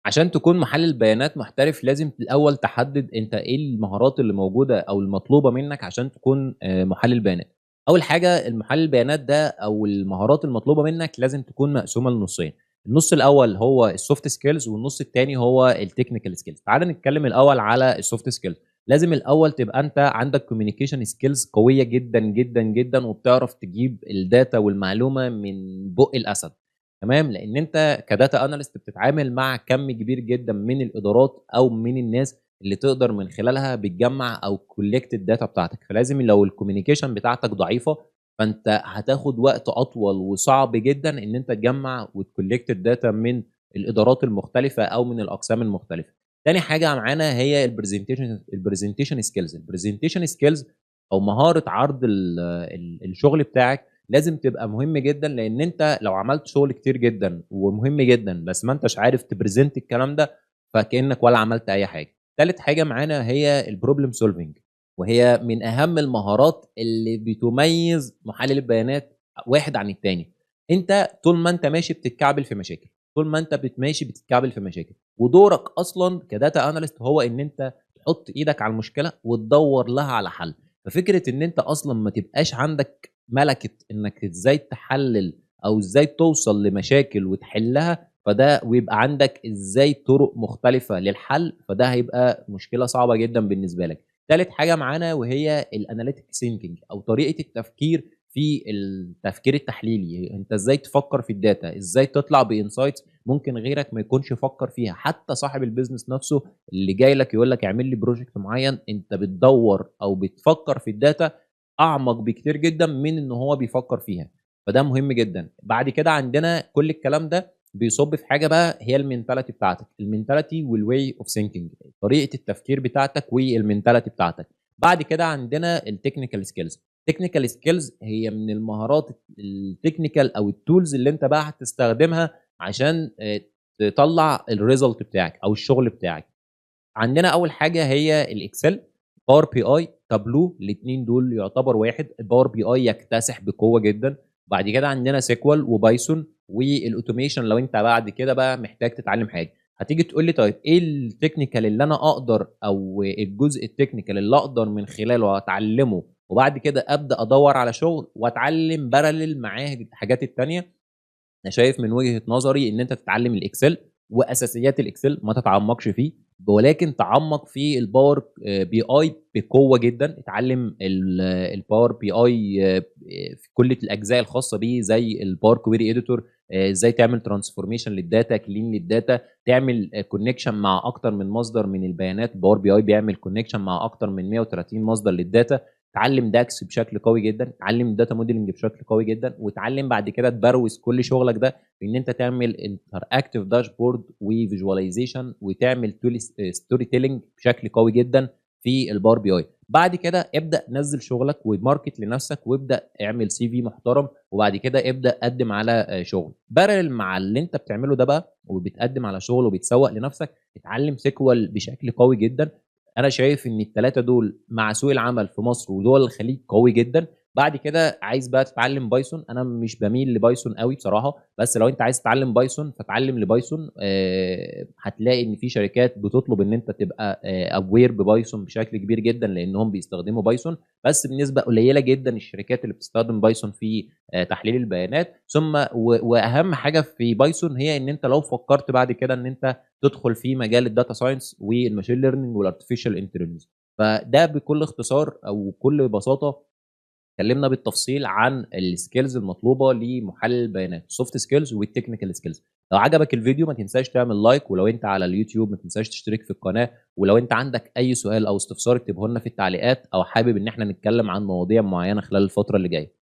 عشان تكون محلل بيانات محترف لازم الأول تحدد أنت إيه المهارات اللي موجودة أو المطلوبة منك عشان تكون محلل بيانات. أول حاجة المحلل البيانات ده أو المهارات المطلوبة منك لازم تكون مقسومة لنصين، النص الأول هو الsoft skills والنص التاني هو الtechnical skills. تعالَ نتكلم الأول على الsoft skills. لازم الأول تبقى أنت عندك communication skills قوية جدًا، جدًا، جدًا، وبتعرف تجيب الdata والمعلومة من بُق الأسد. تمام، لأن أنت كdata analyst بتتعامل مع كم كبير جدًا من الإدارات أو من الناس اللي تقدر من خلالها بتجمّع أو collect الdata بتاعتك، فلازم لو الcommunication بتاعتك ضعيفة، فأنت هتاخد وقت أطول وصعب جدًا إن أنت تجمّع وتcollect الdata من الإدارات المختلفة أو من الأقسام المختلفة. تاني حاجة معانا هي الpresentation skills. الpresentation skills أو مهارة عرض الشغل بتاعك لازم تبقى مهم جدًا، لإن أنت لو عملت شغل كتير جدًا ومهم جدًا، بس ما أنتش عارف تpresent الكلام ده، فكأنك ولا عملت أي حاجة. تالت حاجة معانا هي الproblem solving، وهي من أهم المهارات اللي بتميز محلل البيانات واحد عن التاني. أنت طول ما أنت ماشي بتتكعبل في مشاكل، طول ما أنت ماشي بتتكعبل في مشاكل، ودورك أصلًا كdata analyst هو إن أنت تحط إيدك على المشكلة وتدوّر لها على حل. ففكرة إن أنت أصلًا ما تبقاش عندك ملكة إنك إزاي تحلل أو إزاي توصل لمشاكل وتحلها، فده ويبقى عندك إزاي طرق مختلفة للحل، فده هيبقى مشكلة صعبة جدًا بالنسبة لك. تالت حاجة معانا وهي الanalytic thinking أو طريقة التفكير في التفكير التحليلي. أنت إزاي تفكر في الdata، إزاي تطلع بinsights ممكن غيرك ما يكونش فكر فيها، حتى صاحب الbusiness نفسه اللي جاي لك يقول لك اعمل لي project معين، أنت بتدوّر أو بتفكر في الdata أعمق بكتير جدًا من إن هو بيفكّر فيها، فده مهم جدًا. بعد كده عندنا كل الكلام ده بيصُب في حاجة بقى هي الmentality بتاعتك، الmentality والway of thinking، طريقة التفكير بتاعتك والmentality بتاعتك. بعد كده عندنا الtechnical skills. technical skills هي من المهارات الtechnical أو الtools اللي أنت بقى هتستخدمها عشان تطلّع الresult بتاعك أو الشغل بتاعك. عندنا أول حاجة هي الExcel، Power BI، Tableau، الاتنين دول يعتبروا واحد. الPower BI يكتسح بقوة جدًا. بعد كده عندنا SQL وPython والautomation لو أنت بعد كده بقى محتاج تتعلم حاجة. هتيجي تقول لي طيب إيه الTechnical اللي أنا أقدر أو الجزء الTechnical اللي أقدر من خلاله أتعلمه وبعد كده أبدأ أدوّر على شغل وأتعلم parallel معاه الحاجات التانية؟ أنا شايف من وجهة نظري إن أنت تتعلم الإكسل وأساسيات الإكسل ما تتعمقش فيه، ولكن تعمق في الباور بي اي بقوة جدًا. اتعلم الباور بي اي في كل الأجزاء الخاصة بيه زي الباور كويري اديتور، إزاي تعمل ترانسفورميشن للداتا، كلين للداتا، تعمل كونكشن مع أكتر من مصدر من البيانات. باور بي اي بيعمل كونكشن مع أكتر من 130 مصدر للداتا. اتعلم داكس بشكل قوي جدًا، اتعلم data modeling بشكل قوي جدًا، واتعلم بعد كده تبروز كل شغلك ده بإن أنت تعمل interactive dashboard وvisualization وتعمل story telling بشكل قوي جدًا في الpower BI. بعد كده ابدأ نزّل شغلك وmarket لنفسك وابدأ اعمل CV محترم، وبعد كده ابدأ قدّم على شغل. parallel مع اللي أنت بتعمله ده بقى وبتقدّم على شغل وبتسوّق لنفسك، اتعلم SQL بشكل قوي جدًا. أنا شايف إن ال3 دول مع سوق العمل في مصر ودول الخليج قوي جدًا. بعد كده عايز بقى تتعلم بايثون، أنا مش باميل لبايثون أوي بصراحة، بس لو أنت عايز تتعلم بايثون فاتعلم لبايثون. هتلاقي إن في شركات بتطلب إن أنت تبقى aware ببايثون بشكل كبير جدًا لإنهم بيستخدموا بايثون، بس بنسبة قليلة جدًا الشركات اللي بتستخدم بايثون في تحليل البيانات. ثم وأهم حاجة في بايثون هي إن أنت لو فكرت بعد كده إن أنت تدخل في مجال الdata science والmachine learning والartificial intelligence. فده بكل اختصار أو بكل بساطة اتكلمنا بالتفصيل عن الskills المطلوبة لمحلل البيانات الsoft skills والtechnical skills. لو عجبك الفيديو ما تنساش تعمل لايك، ولو أنت على اليوتيوب ما تنساش تشترك في القناة، ولو أنت عندك أي سؤال أو استفسار اكتبه لنا في التعليقات أو حابب إن إحنا نتكلم عن مواضيع معينة خلال الفترة اللي جاية.